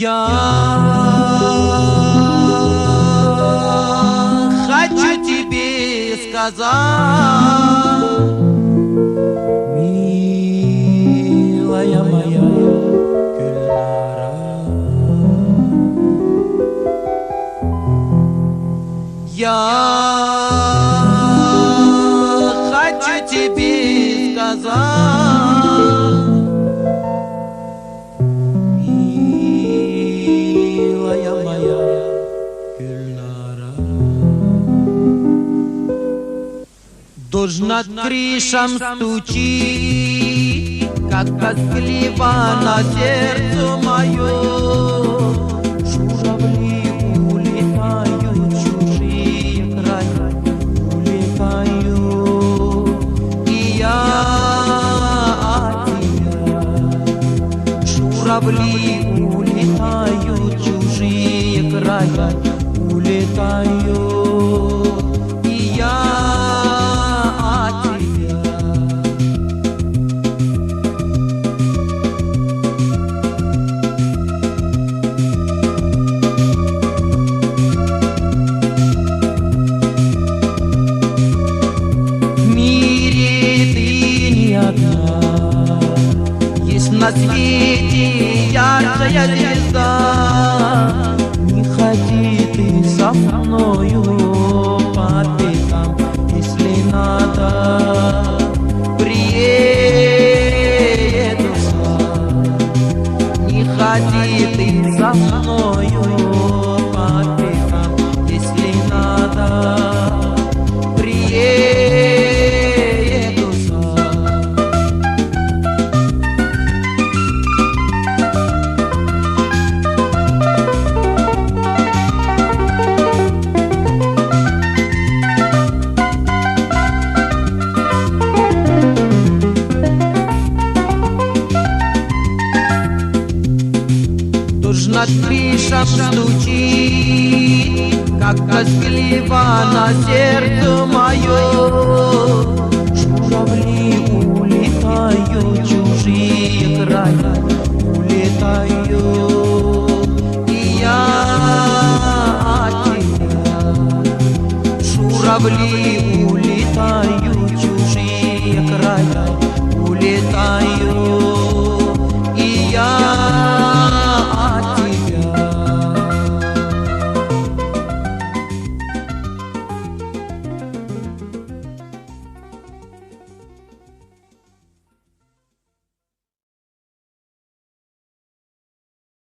Я хочу тебе сказать, милая моя Гүлнара, я хочу тебе сказать, милая моя Гүлнара. Дождь над крышам стучит, как тоскливо на сердце мое. Журавли улетают, чужие края улетают, и я от тебя. Журавли улетают, чужие края улетают, и я от тебя. В мире ты не одна, есть на свете яркая звезда. Не ходи ты со мною по пятам, если надо, приеду сам. Не ходи ты со мною по пятам, если надо, приеду сам. Дождь над крышам стучит, как тоскливо на сердце мое. Журавли